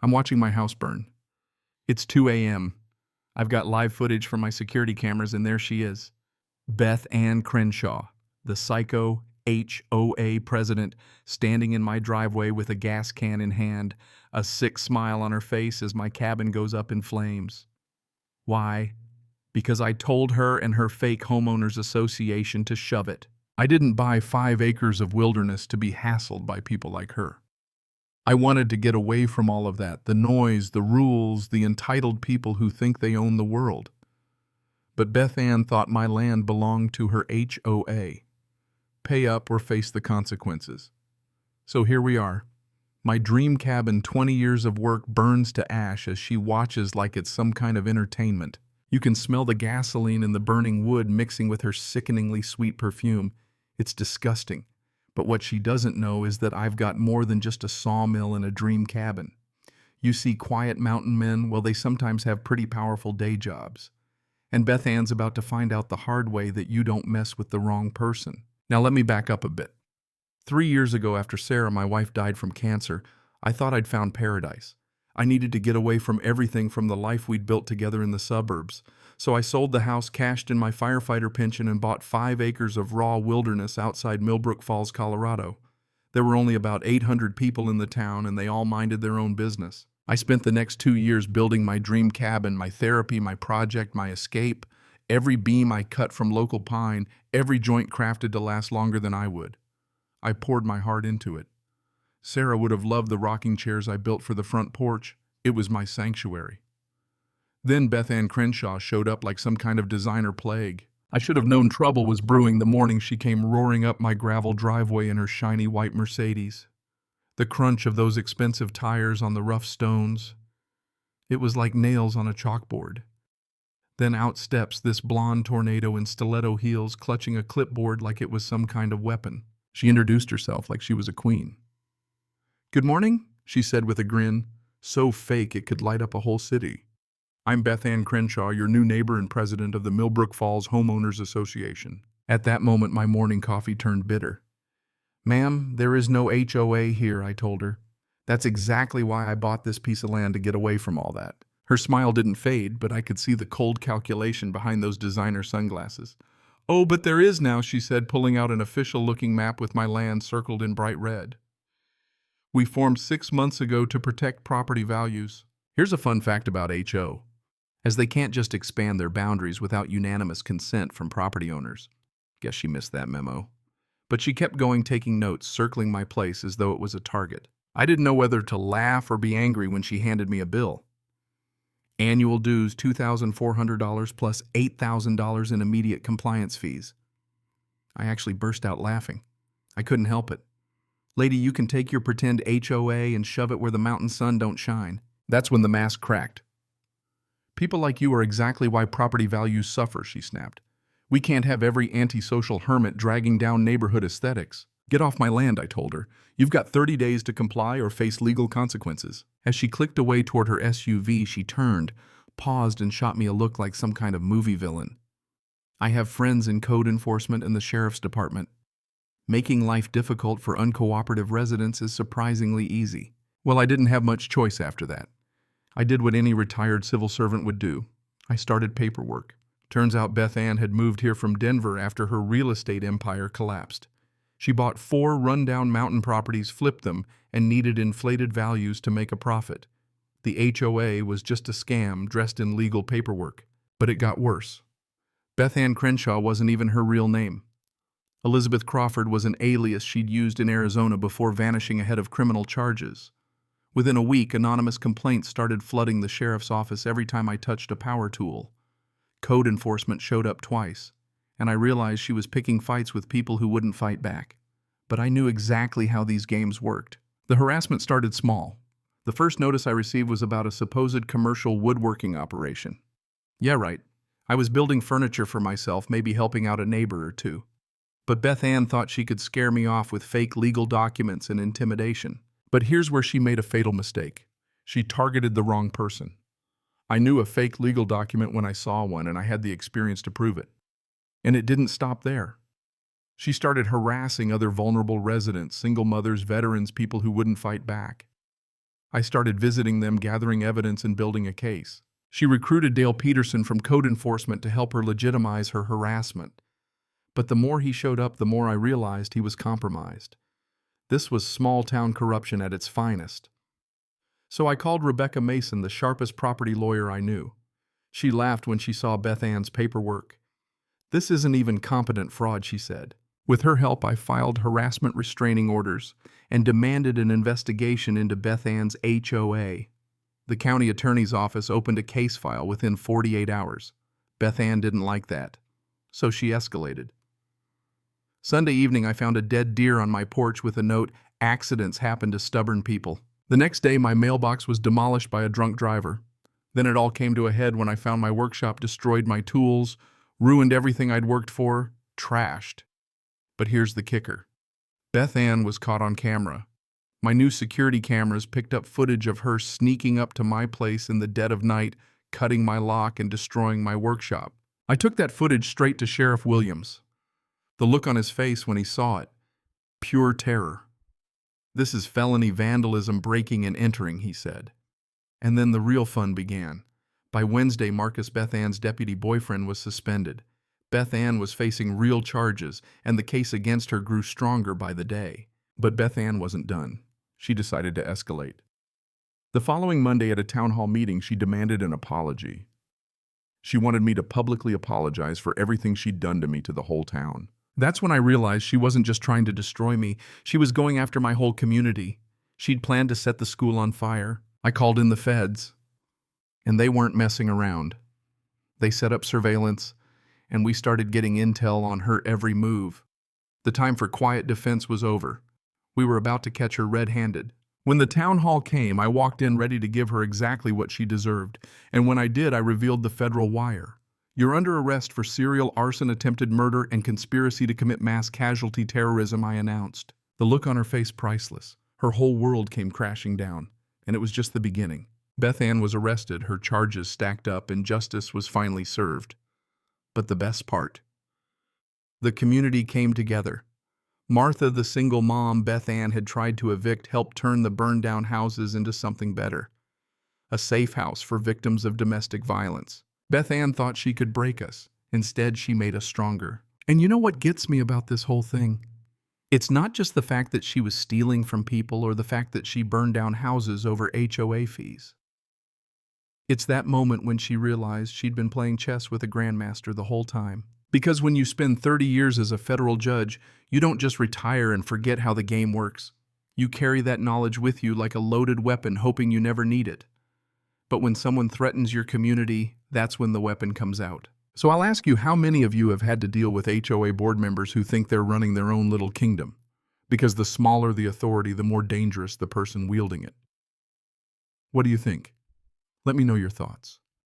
I'm watching my house burn. It's 2 a.m. I've got live footage from my security cameras, and there she is. Beth Ann Crenshaw, the psycho HOA president, standing in my driveway with a gas can in hand, a sick smile on her face as my cabin goes up in flames. Why? Because I told her and her fake homeowners association to shove it. I didn't buy 5 acres of wilderness to be hassled by people like her. I wanted to get away from all of that, the noise, the rules, the entitled people who think they own the world. But Beth Ann thought my land belonged to her HOA. Pay up or face the consequences. So here we are. My dream cabin, 20 years of work, burns to ash as she watches like it's some kind of entertainment. You can smell the gasoline in the burning wood mixing with her sickeningly sweet perfume. It's disgusting. But what she doesn't know is that I've got more than just a sawmill and a dream cabin. You see quiet mountain men, well, they sometimes have pretty powerful day jobs. And Beth Ann's about to find out the hard way that you don't mess with the wrong person. Now let me back up a bit. 3 years ago, after Sarah, my wife, died from cancer, I thought I'd found paradise. I needed to get away from everything from the life we'd built together in the suburbs. So I sold the house, cashed in my firefighter pension, and bought 5 acres of raw wilderness outside Millbrook Falls, Colorado. There were only about 800 people in the town, and they all minded their own business. I spent the next 2 years building my dream cabin, my therapy, my project, my escape. Every beam I cut from local pine, every joint crafted to last longer than I would. I poured my heart into it. Sarah would have loved the rocking chairs I built for the front porch. It was my sanctuary. Then Beth Ann Crenshaw showed up like some kind of designer plague. I should have known trouble was brewing the morning she came roaring up my gravel driveway in her shiny white Mercedes. The crunch of those expensive tires on the rough stones. It was like nails on a chalkboard. Then out steps this blonde tornado in stiletto heels, clutching a clipboard like it was some kind of weapon. She introduced herself like she was a queen. "Good morning," she said with a grin, so fake it could light up a whole city. "I'm Beth Ann Crenshaw, your new neighbor and president of the Millbrook Falls Homeowners Association." At that moment, my morning coffee turned bitter. "Ma'am, there is no HOA here," I told her. "That's exactly why I bought this piece of land, to get away from all that." Her smile didn't fade, but I could see the cold calculation behind those designer sunglasses. "Oh, but there is now," she said, pulling out an official-looking map with my land circled in bright red. "We formed 6 months ago to protect property values." Here's a fun fact about HO. As they can't just expand their boundaries without unanimous consent from property owners. Guess she missed that memo. But she kept going, taking notes, circling my place as though it was a target. I didn't know whether to laugh or be angry when she handed me a bill. Annual dues $2,400 plus $8,000 in immediate compliance fees. I actually burst out laughing. I couldn't help it. "Lady, you can take your pretend HOA and shove it where the mountain sun don't shine." That's when the mask cracked. "People like you are exactly why property values suffer," she snapped. "We can't have every antisocial hermit dragging down neighborhood aesthetics." "Get off my land," I told her. "You've got 30 days to comply or face legal consequences." As she clicked away toward her SUV, she turned, paused, and shot me a look like some kind of movie villain. "I have friends in code enforcement and the sheriff's department. Making life difficult for uncooperative residents is surprisingly easy." Well, I didn't have much choice after that. I did what any retired civil servant would do. I started paperwork. Turns out Beth Ann had moved here from Denver after her real estate empire collapsed. She bought 4 rundown mountain properties, flipped them, and needed inflated values to make a profit. The HOA was just a scam dressed in legal paperwork. But it got worse. Beth Ann Crenshaw wasn't even her real name. Elizabeth Crawford was an alias she'd used in Arizona before vanishing ahead of criminal charges. Within a week, anonymous complaints started flooding the sheriff's office every time I touched a power tool. Code enforcement showed up twice, and I realized she was picking fights with people who wouldn't fight back. But I knew exactly how these games worked. The harassment started small. The first notice I received was about a supposed commercial woodworking operation. Yeah, right. I was building furniture for myself, maybe helping out a neighbor or two. But Beth Ann thought she could scare me off with fake legal documents and intimidation. But here's where she made a fatal mistake. She targeted the wrong person. I knew a fake legal document when I saw one, and I had the experience to prove it. And it didn't stop there. She started harassing other vulnerable residents, single mothers, veterans, people who wouldn't fight back. I started visiting them, gathering evidence, and building a case. She recruited Dale Peterson from code enforcement to help her legitimize her harassment. But the more he showed up, the more I realized he was compromised. This was small-town corruption at its finest. So I called Rebecca Mason, the sharpest property lawyer I knew. She laughed when she saw Beth Ann's paperwork. "This isn't even competent fraud," she said. With her help, I filed harassment restraining orders and demanded an investigation into Beth Ann's HOA. The county attorney's office opened a case file within 48 hours. Beth Ann didn't like that, so she escalated. Sunday evening, I found a dead deer on my porch with a note, "Accidents happen to stubborn people." The next day, my mailbox was demolished by a drunk driver. Then it all came to a head when I found my workshop destroyed my tools, ruined everything I'd worked for, trashed. But here's the kicker. Beth Ann was caught on camera. My new security cameras picked up footage of her sneaking up to my place in the dead of night, cutting my lock and destroying my workshop. I took that footage straight to Sheriff Williams. The look on his face when he saw it, pure terror. "This is felony vandalism, breaking and entering," he said. And then the real fun began. By Wednesday, Marcus, Beth Ann's deputy boyfriend, was suspended. Beth Ann was facing real charges, and the case against her grew stronger by the day. But Beth Ann wasn't done. She decided to escalate. The following Monday at a town hall meeting, she demanded an apology. She wanted me to publicly apologize for everything she'd done to me to the whole town. That's when I realized she wasn't just trying to destroy me, she was going after my whole community. She'd planned to set the school on fire. I called in the feds, and they weren't messing around. They set up surveillance, and we started getting intel on her every move. The time for quiet defense was over. We were about to catch her red-handed. When the town hall came, I walked in ready to give her exactly what she deserved, and when I did, I revealed the federal wire. "You're under arrest for serial arson, attempted murder, and conspiracy to commit mass casualty terrorism," I announced. The look on her face, priceless. Her whole world came crashing down, and it was just the beginning. Beth Ann was arrested, her charges stacked up, and justice was finally served. But the best part. The community came together. Martha, the single mom Beth Ann had tried to evict, helped turn the burned-down houses into something better. A safe house for victims of domestic violence. Beth Ann thought she could break us. Instead, she made us stronger. And you know what gets me about this whole thing? It's not just the fact that she was stealing from people or the fact that she burned down houses over HOA fees. It's that moment when she realized she'd been playing chess with a grandmaster the whole time. Because when you spend 30 years as a federal judge, you don't just retire and forget how the game works. You carry that knowledge with you like a loaded weapon, hoping you never need it. But when someone threatens your community, that's when the weapon comes out. So I'll ask you, how many of you have had to deal with HOA board members who think they're running their own little kingdom? Because the smaller the authority, the more dangerous the person wielding it. What do you think? Let me know your thoughts.